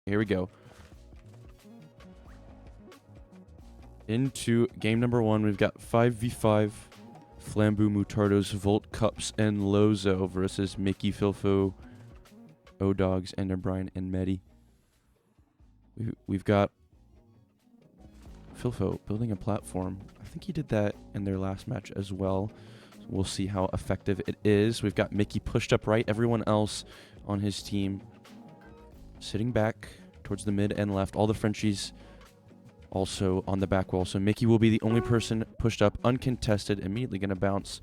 here we go. Into game number 1, we've got 5v5 Flambu, Mutardos, Volt, Cups, and Lozo versus Mickey, Filfo, O-Dogs, Ender Brian, and Mehdi. We've got Filfo building a platform. I think he did that in their last match as well. So we'll see how effective it is. We've got Mickey pushed up right. Everyone else on his team sitting back towards the mid and left. All the Frenchies also on the back wall. So Mickey will be the only person pushed up, uncontested, immediately going to bounce.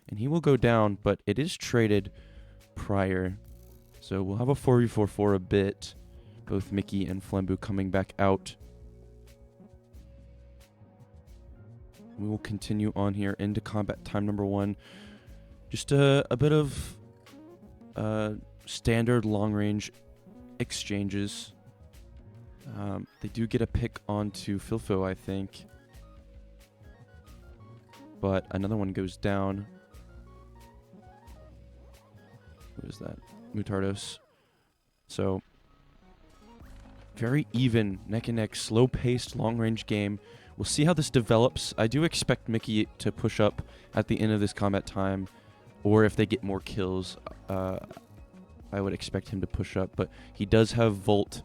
And he will go down, but it is traded prior. So we'll have a 4v4 for a bit. Both Mickey and Flambu coming back out. We will continue on here into combat time number 1. Just a bit of standard long-range exchanges. They do get a pick onto Filfo, I think. But another one goes down. Who is that? Mutardos. So, very even, neck and neck, slow-paced, long-range game. We'll see how this develops. I do expect Mickey to push up at the end of this combat time, or if they get more kills, I would expect him to push up. But he does have Volt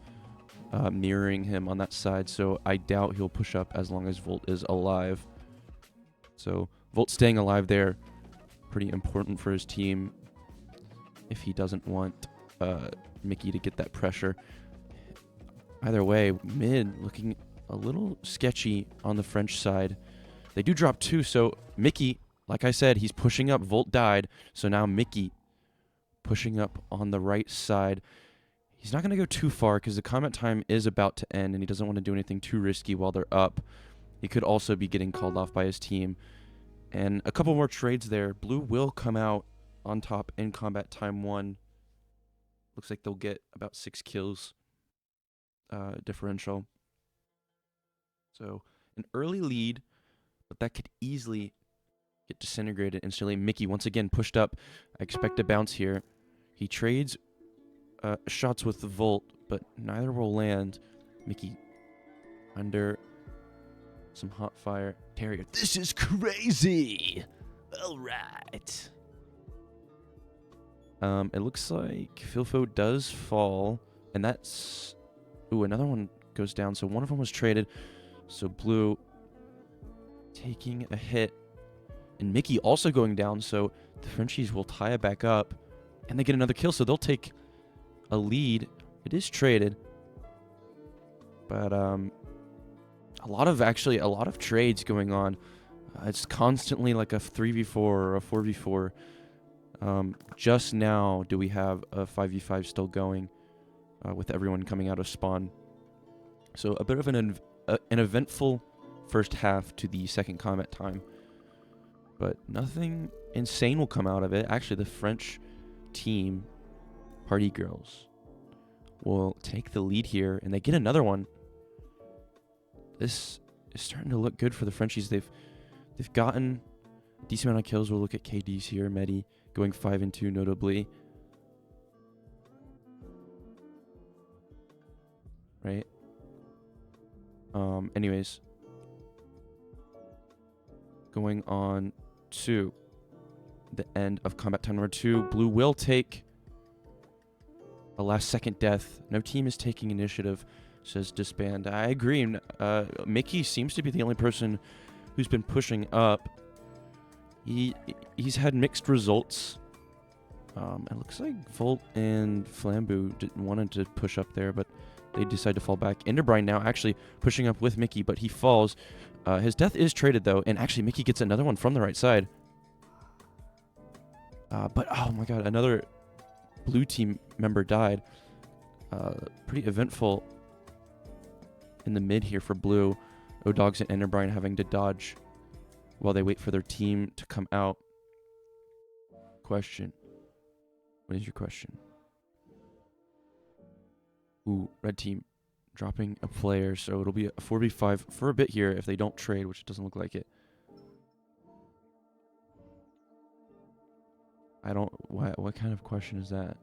mirroring him on that side, so I doubt he'll push up as long as Volt is alive. So Volt staying alive there, pretty important for his team if he doesn't want Mickey to get that pressure. Either way, mid looking a little sketchy on the French side. They do drop 2, so Mickey, like I said, he's pushing up. Volt died, so now Mickey pushing up on the right side. He's not going to go too far because the combat time is about to end, and he doesn't want to do anything too risky while they're up. He could also be getting called off by his team. And a couple more trades there. Blue will come out on top in combat time 1. Looks like they'll get about 6 kills differential. So an early lead, but that could easily get disintegrated instantly. Mickey once again pushed up. I expect a bounce here. He trades shots with the Volt, but neither will land. Mickey under some hot fire. Terrier, this is crazy. All right. It looks like Filfo does fall, and that's... Ooh, another one goes down. So one of them was traded. So Blue taking a hit, and Mickey also going down. So the Frenchies will tie it back up, and they get another kill. So they'll take a lead. It is traded, but a lot of trades going on. It's constantly like a 3v4 or a 4v4. Just now do we have a 5v5 still going with everyone coming out of spawn. So a bit of an eventful first half to the second combat time, but nothing insane will come out of it. Actually, the French team, Party Girls, will take the lead here, and they get another one. This is starting to look good for the Frenchies. They've gotten a decent amount of kills. We'll look at KDs here. Mehdi going 5-2 notably. Right? Anyways, going on to the end of combat time number 2. Blue will take a last second death. No team is taking initiative, says disband. I agree. Mickey seems to be the only person who's been pushing up. He's had mixed results. It looks like Volt and Flambu wanted to push up there, but they decide to fall back. Enderbrine now actually pushing up with Mickey, but he falls. His death is traded, though, and actually Mickey gets another one from the right side. But, oh my god, another blue team member died. Pretty eventful in the mid here for blue. O-Dogs and Enderbrine having to dodge while they wait for their team to come out. Question. What is your question? Ooh, red team dropping a player, so it'll be a 4v5 for a bit here if they don't trade, which it doesn't look like it. I don't... What kind of question is that?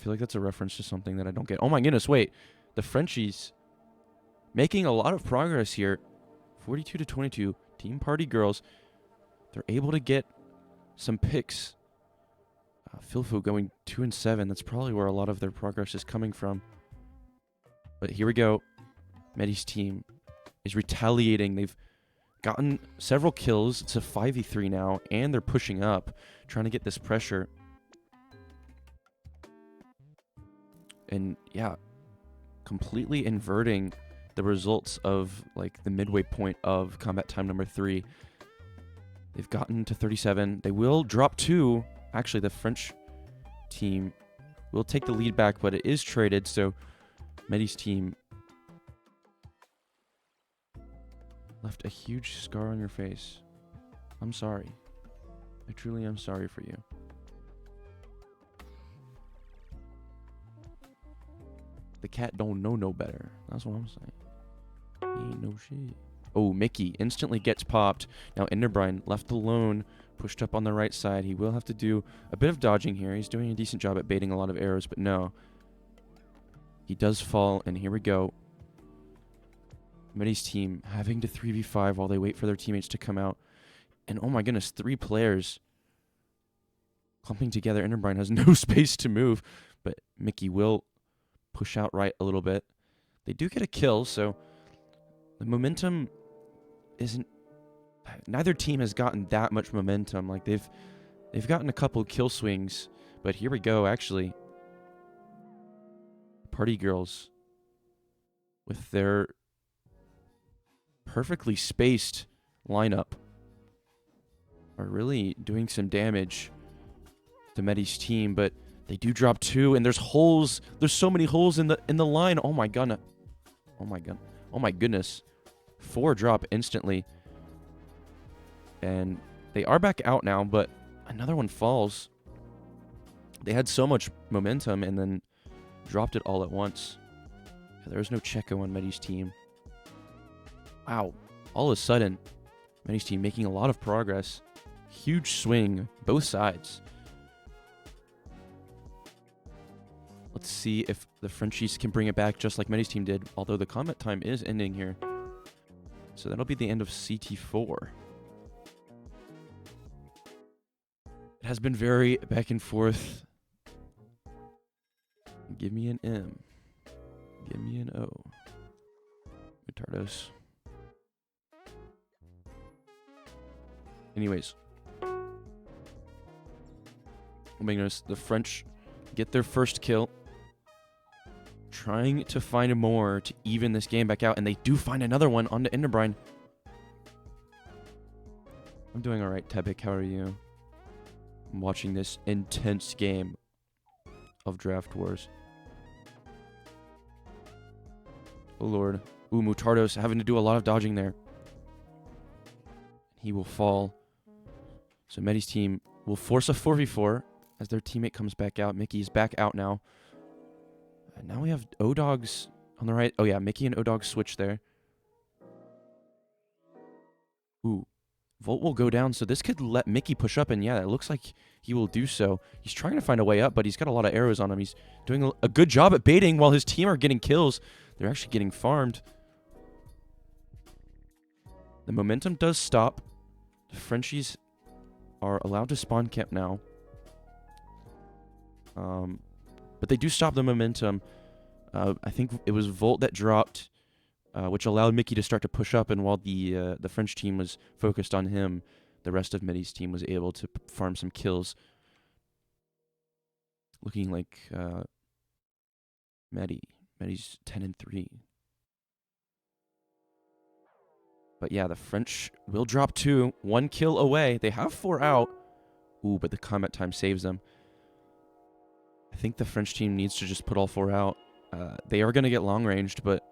feel like that's a reference to something that I don't get. Oh my goodness, wait. The Frenchies making a lot of progress here. 42 to 22. Team Party Girls. They're able to get some picks. Filfu going 2 and 7. That's probably where a lot of their progress is coming from. But here we go. Mehdi's team is retaliating. They've gotten several kills. It's a 5v3 now, and they're pushing up, trying to get this pressure. And yeah, completely inverting the results of like the midway point of combat time number 3. They've gotten to 37. They will drop 2. Actually, the French team will take the lead back, but it is traded, so Mehdi's team left a huge scar on your face. I'm sorry. I truly am sorry for you. The cat don't know no better. That's what I'm saying. He ain't no shit. Oh, Mickey instantly gets popped. Now Enderbrine left alone, pushed up on the right side. He will have to do a bit of dodging here. He's doing a decent job at baiting a lot of arrows, but no. He does fall, and here we go. Mehdi's team having to 3v5 while they wait for their teammates to come out. And oh my goodness, 3 players clumping together. Enderbrine has no space to move, but Mickey will push out right a little bit. They do get a kill, so the momentum isn't... Neither team has gotten that much momentum. Like, they've gotten a couple kill swings, but here we go, actually. Party Girls, with their perfectly spaced lineup, are really doing some damage to Mehdi's team, but they do drop 2, and there's holes. There's so many holes in the line. Oh my god. Oh my god. Oh my goodness. 4 drop instantly. And they are back out now, but another one falls. They had so much momentum and then dropped it all at once. There was no Checo on Mehdi's team. Wow. All of a sudden, Mehdi's team making a lot of progress. Huge swing, both sides. Let's see if the Frenchies can bring it back just like Mehdi's team did, although the combat time is ending here. So that'll be the end of CT4. It has been very back and forth. Give me an M. Give me an O. Retardos. Anyways. Oh my goodness, the French get their first kill. Trying to find more to even this game back out, and they do find another one onto Enderbrine. I'm doing alright, Tebik. How are you? I'm watching this intense game of Draft Wars. Oh lord. Ooh, Mutardos having to do a lot of dodging there. He will fall. So Mehdi's team will force a 4v4 as their teammate comes back out. Mickey's back out now. And now we have O-Dogs on the right. Oh yeah, Mickey and O-Dogs switch there. Ooh. Volt will go down, so this could let Mickey push up, and yeah, it looks like he will do so. He's trying to find a way up, but he's got a lot of arrows on him. He's doing a good job at baiting while his team are getting kills. They're actually getting farmed. The momentum does stop. The Frenchies are allowed to spawn camp now. But they do stop the momentum. I think it was Volt that dropped, which allowed Mickey to start to push up, and while the French team was focused on him, the rest of Mehdi's team was able to farm some kills. Looking like Mehdi's 10 and 3. But yeah, the French will drop 2. 1 kill away. They have 4 out. Ooh, but the combat time saves them. I think the French team needs to just put all 4 out. They are going to get long-ranged, but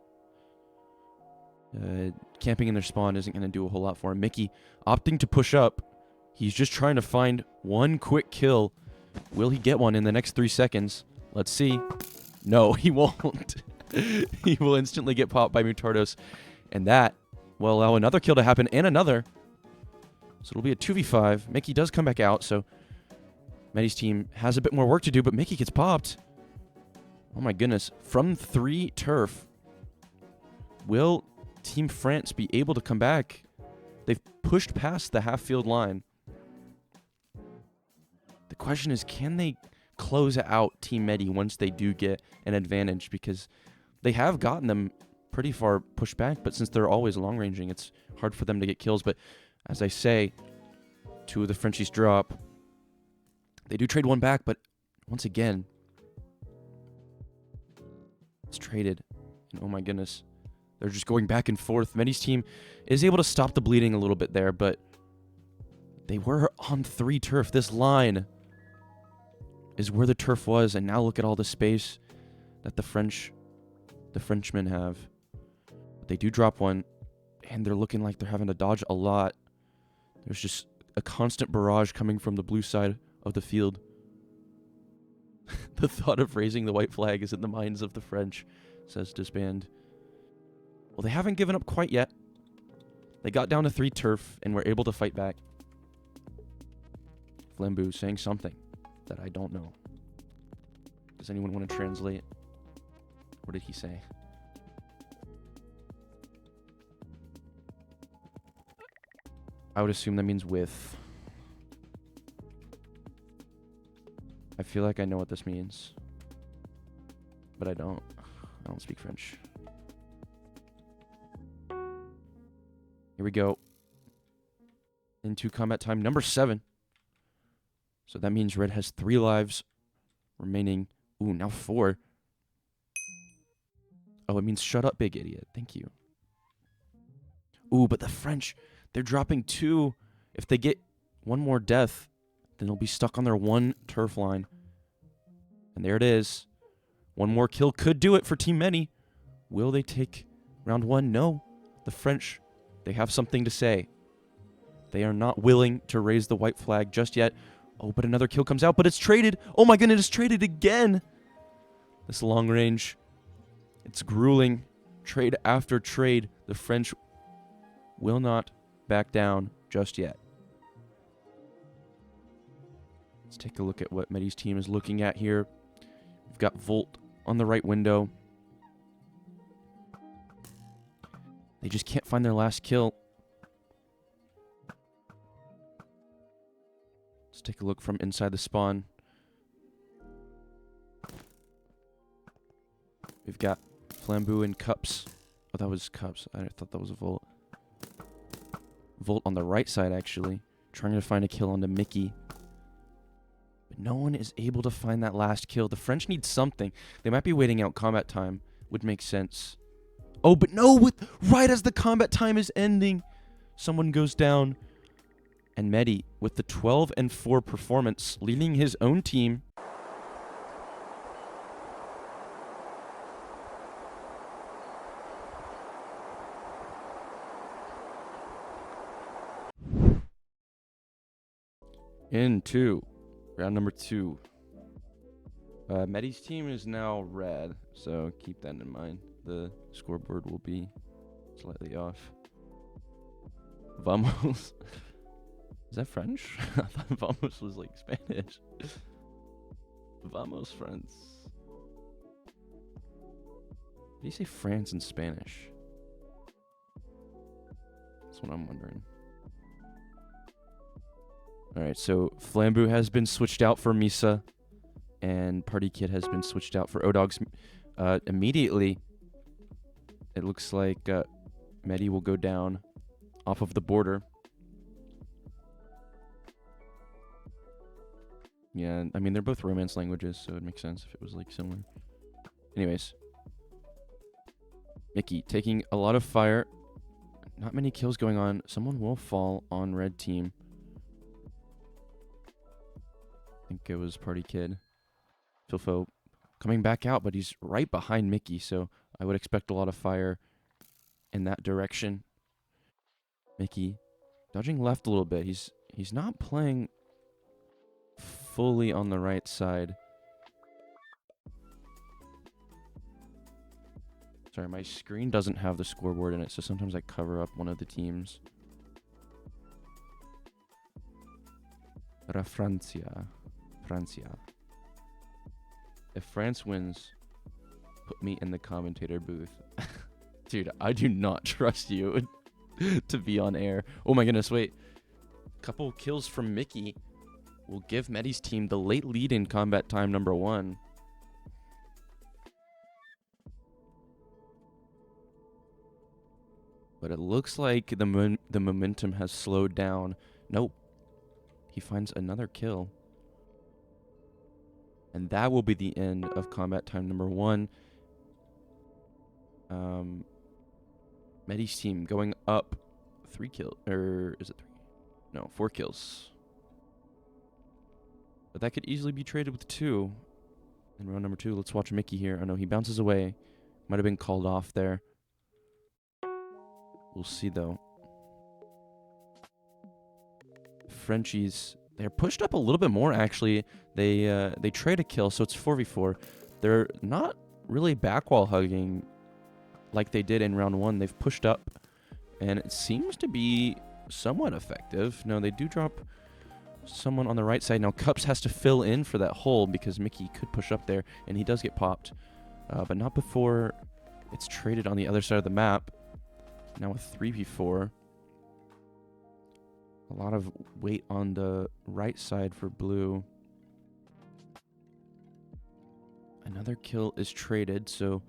camping in their spawn isn't going to do a whole lot for him. Mickey opting to push up. He's just trying to find one quick kill. Will he get one in the next 3 seconds? Let's see. No, he won't. He will instantly get popped by Mutardos. And that will allow another kill to happen, and another. So it'll be a 2v5. Mickey does come back out, so Mehdi's team has a bit more work to do, but Mickey gets popped. Oh my goodness. From 3 turf, will Team France be able to come back? They've pushed past the half-field line. The question is, can they close out Team Mehdi once they do get an advantage? Because they have gotten them pretty far pushed back, but since they're always long-ranging, it's hard for them to get kills. But as I say, 2 of the Frenchies drop. They do trade 1 back, but once again, it's traded. And oh my goodness. They're just going back and forth. Mehdi's team is able to stop the bleeding a little bit there, but they were on 3 turf. This line is where the turf was, and now look at all the space that the Frenchmen have. But they do drop 1, and they're looking like they're having to dodge a lot. There's just a constant barrage coming from the blue side of the field. The thought of raising the white flag is in the minds of the French, says Disband. Well, they haven't given up quite yet. They got down to 3 turf and were able to fight back. Flambeau saying something that I don't know. Does anyone want to translate? What did he say? I would assume that means with. I feel like I know what this means, but I don't. I don't speak French. Here we go. Into combat time number 7. So that means Red has 3 lives remaining. Ooh, now 4. Oh, it means shut up, big idiot. Thank you. Ooh, but the French, they're dropping 2. If they get 1 more death, then they'll be stuck on their 1 turf line. And there it is. 1 more kill could do it for Team Mehdi. Will they take round 1? No. The French, they have something to say. They are not willing to raise the white flag just yet. Oh, but another kill comes out, but it's traded. Oh my goodness, it's traded again. This long range, it's grueling. Trade after trade. The French will not back down just yet. Let's take a look at what Mehdi's team is looking at here. We've got Volt on the right window. They just can't find their last kill. Let's take a look from inside the spawn. We've got Flambeau and Cups. Oh, that was Cups. I thought that was a Volt. Volt on the right side, actually. Trying to find a kill onto Mickey. But no one is able to find that last kill. The French need something. They might be waiting out combat time. Would make sense. Oh, but no! Right as the combat time is ending, someone goes down. And Mehdi, with the 12-4 performance, leading his own team. Into round number 2. Mehdi's team is now red, so keep that in mind. The scoreboard will be slightly off. Vamos. Is that French? I thought Vamos was like Spanish. Vamos, friends. How do you say France in Spanish? That's what I'm wondering. Alright, so Flambeau has been switched out for Misa, and Party Kid has been switched out for Odogs. Immediately, it looks like Mehdi will go down off of the border. Yeah, I mean, they're both Romance languages, so it makes sense if it was, like, similar. Anyways. Mickey taking a lot of fire. Not many kills going on. Someone will fall on red team. I think it was Party Kid. Filfo coming back out, but he's right behind Mickey, so I would expect a lot of fire in that direction. Mickey dodging left a little bit. He's not playing fully on the right side. Sorry, my screen doesn't have the scoreboard in it, so sometimes I cover up one of the teams. Francia. If France wins, Put me in the commentator booth. Dude, I do not trust you to be on air. Oh my goodness, wait. Couple kills from Mickey will give Mehdi's team the late lead in combat time number 1. But it looks like the momentum has slowed down. Nope. He finds another kill. And that will be the end of combat time number 1. Mehdi's team going up 3 kills. Or is it 3? No, 4 kills. But that could easily be traded with 2. In round number 2, let's watch Mickey here. Oh no, he bounces away. Might have been called off there. We'll see though. Frenchies, they're pushed up a little bit more actually. They trade a kill, so it's 4v4. They're not really backwall hugging like they did in round 1. They've pushed up, and it seems to be somewhat effective. No, they do drop someone on the right side. Now Cups has to fill in for that hole because Mickey could push up there, and he does get popped. But not before it's traded on the other side of the map. Now with 3v4. A lot of weight on the right side for blue. Another kill is traded, so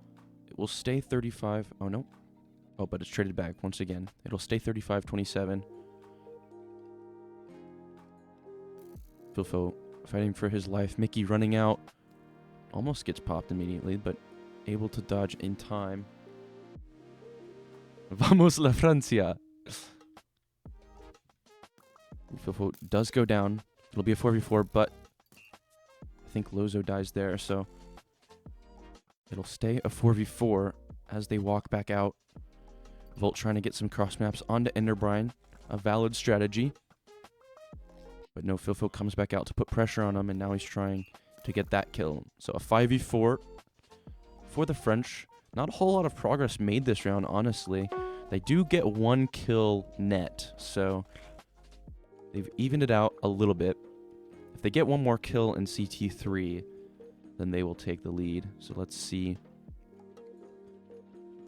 it will stay 35. Oh, no. Oh, but it's traded back once again. It'll stay 35-27. Filfo fighting for his life. Mickey running out. Almost gets popped immediately, but able to dodge in time. Vamos la Francia. Filfo does go down. It'll be a 4v4, but I think Lozo dies there, so it'll stay a 4v4 as they walk back out. Volt trying to get some cross maps onto Enderbrine. A valid strategy. But no, Filfo comes back out to put pressure on him, and now he's trying to get that kill. So a 5v4 for the French. Not a whole lot of progress made this round, honestly. They do get 1 kill net, so they've evened it out a little bit. If they get 1 more kill in CT3, then they will take the lead. So let's see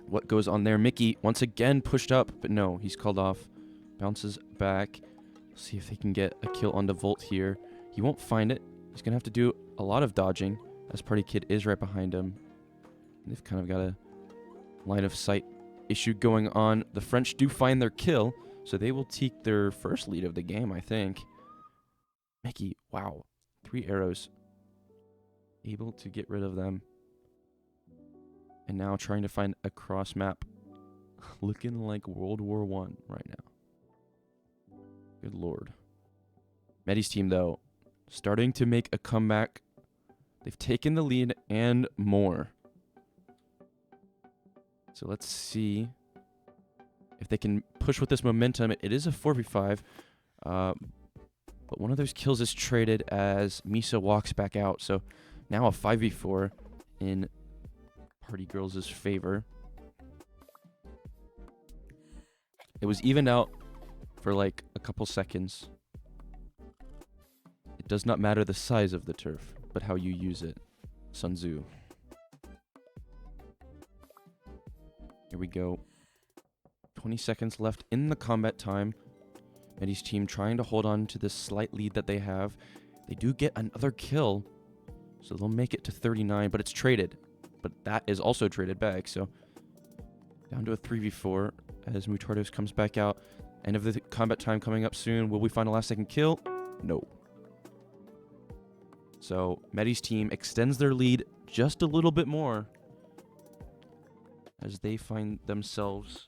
what goes on there. Mickey once again pushed up, but no, he's called off. Bounces back. See if they can get a kill onto Volt here. He won't find it. He's going to have to do a lot of dodging, as Party Kid is right behind him. They've kind of got a line of sight issue going on. The French do find their kill, so they will take their first lead of the game, I think. Mickey, wow. 3 arrows. Able to get rid of them. And now trying to find a cross map. Looking like World War I right now. Good lord. Mehdi's team, though, starting to make a comeback. They've taken the lead and more. So let's see if they can push with this momentum. It is a 4v5. But one of those kills is traded as Misa walks back out. So now a 5v4 in Party Girls' favor. It was evened out for like a couple seconds. It does not matter the size of the turf, but how you use it. Sun Tzu. Here we go. 20 seconds left in the combat time. Mehdi's team trying to hold on to this slight lead that they have. They do get another kill, so they'll make it to 39, but it's traded. But that is also traded back, so down to a 3v4 as Mutardos comes back out. End of the combat time coming up soon. Will we find a last second kill? No. So Mehdi's team extends their lead just a little bit more as they find themselves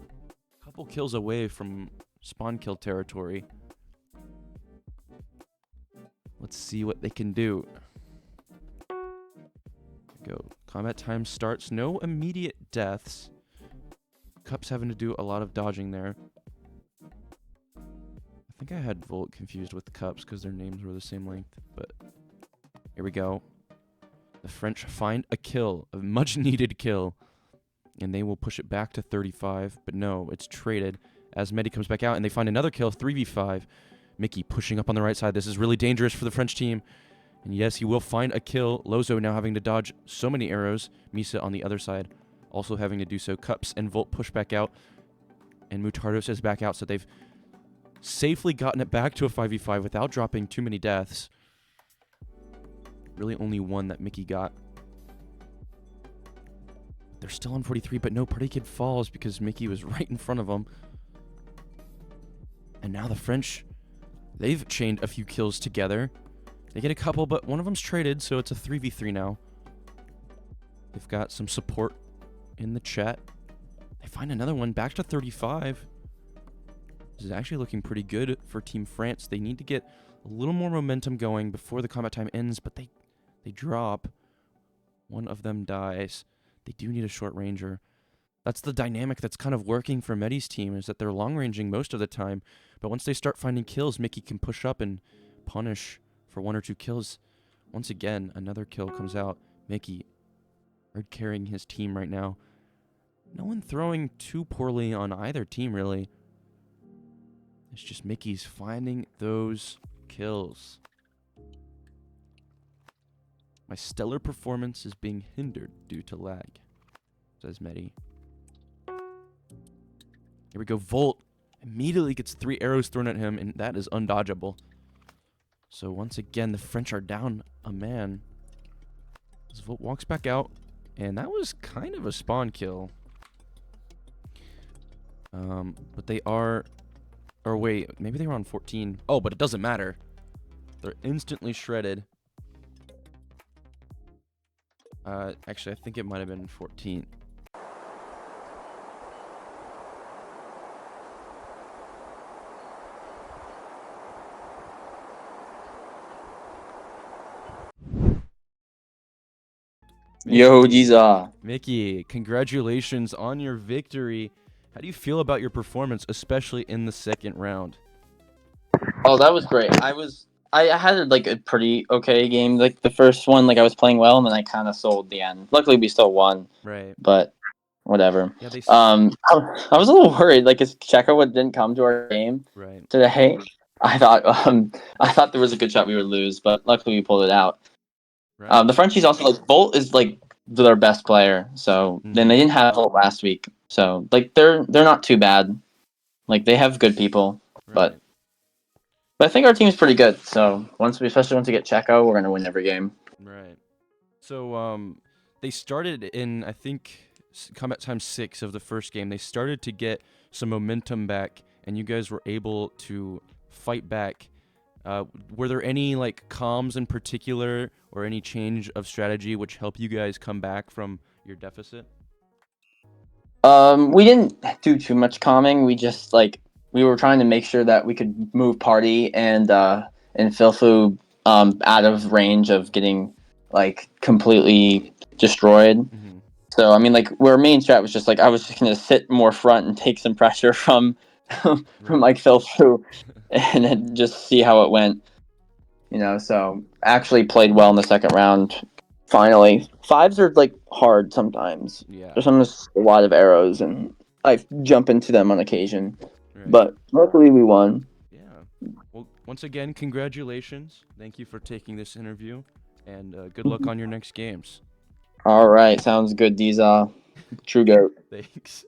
a couple kills away from spawn kill territory. Let's see what they can do. Go. Combat time starts. No immediate deaths. Cups having to do a lot of dodging there. I think I had Volt confused with Cups because their names were the same length, but here we go. The French find a kill, a much needed kill, and they will push it back to 35, but no, it's traded as Mehdi comes back out, and they find another kill, 3v5. Mickey pushing up on the right side. This is really dangerous for the French team, And yes, he will find a kill. Lozo now having to dodge so many arrows. Misa on the other side also having to do so. Cups and Volt push back out. And Mutardos is back out, so they've safely gotten it back to a 5v5 without dropping too many deaths. Really only one that Mickey got. They're still on 43, but no, Party Kid falls because Mickey was right in front of him. And now the French, they've chained a few kills together. They get a couple, but one of them's traded, so it's a 3v3 now. They've got some support in the chat. They find another one, back to 35. This is actually looking pretty good for Team France. They need to get a little more momentum going before the combat time ends, but they drop. One of them dies. They do need a short ranger. That's the dynamic that's kind of working for Mehdi's team, is that they're long ranging most of the time, but once they start finding kills, Mickey can push up and punish for 1 or 2 kills. Once again, another kill comes out. Mickey carrying his team right now. No one throwing too poorly on either team, really. It's just Mickey's finding those kills. My stellar performance is being hindered due to lag, says Mehdi. Here we go. Volt immediately gets 3 arrows thrown at him, and that is undodgeable. So once again, the French are down a man. As Volt walks back out, and that was kind of a spawn kill. But they are... Or wait, maybe they were on 14. Oh, but it doesn't matter. They're instantly shredded. Actually, I think it might have been 14. Yo, Giza. Mickey, congratulations on your victory. How do you feel about your performance, especially in the second round? Oh, that was great. I had like a pretty okay game. Like the first one, like I was playing well, and then I kind of sold the end. Luckily, we still won. Right. But whatever. Yeah, they. I was a little worried. Like, if Checo didn't come to our game Right. today, I thought there was a good shot we would lose, but luckily we pulled it out. Right. The Frenchies also, like, Bolt is like their best player. So then they didn't have Bolt last week. So like they're not too bad. Like they have good people, Right. but I think our team's pretty good. So especially once we get Checo, we're gonna win every game. Right. So they started in, I think, combat time 6 of the first game. They started to get some momentum back, and you guys were able to fight back. Were there any like comms in particular, or any change of strategy which helped you guys come back from your deficit? We didn't do too much calming. We just we were trying to make sure that we could move Party and Filfu out of range of getting like completely destroyed. Mm-hmm. So I mean, like, our main strat was just like I was just gonna sit more front and take some pressure from from like Filfu, and then just see how it went. So actually played well in the second round. Finally, fives are like hard sometimes. Yeah. There's sometimes a lot of arrows, and I jump into them on occasion. Right. But luckily, we won. Yeah. Well, once again, congratulations. Thank you for taking this interview, and good luck on your next games. All right, sounds good, Diza. True goat. Thanks.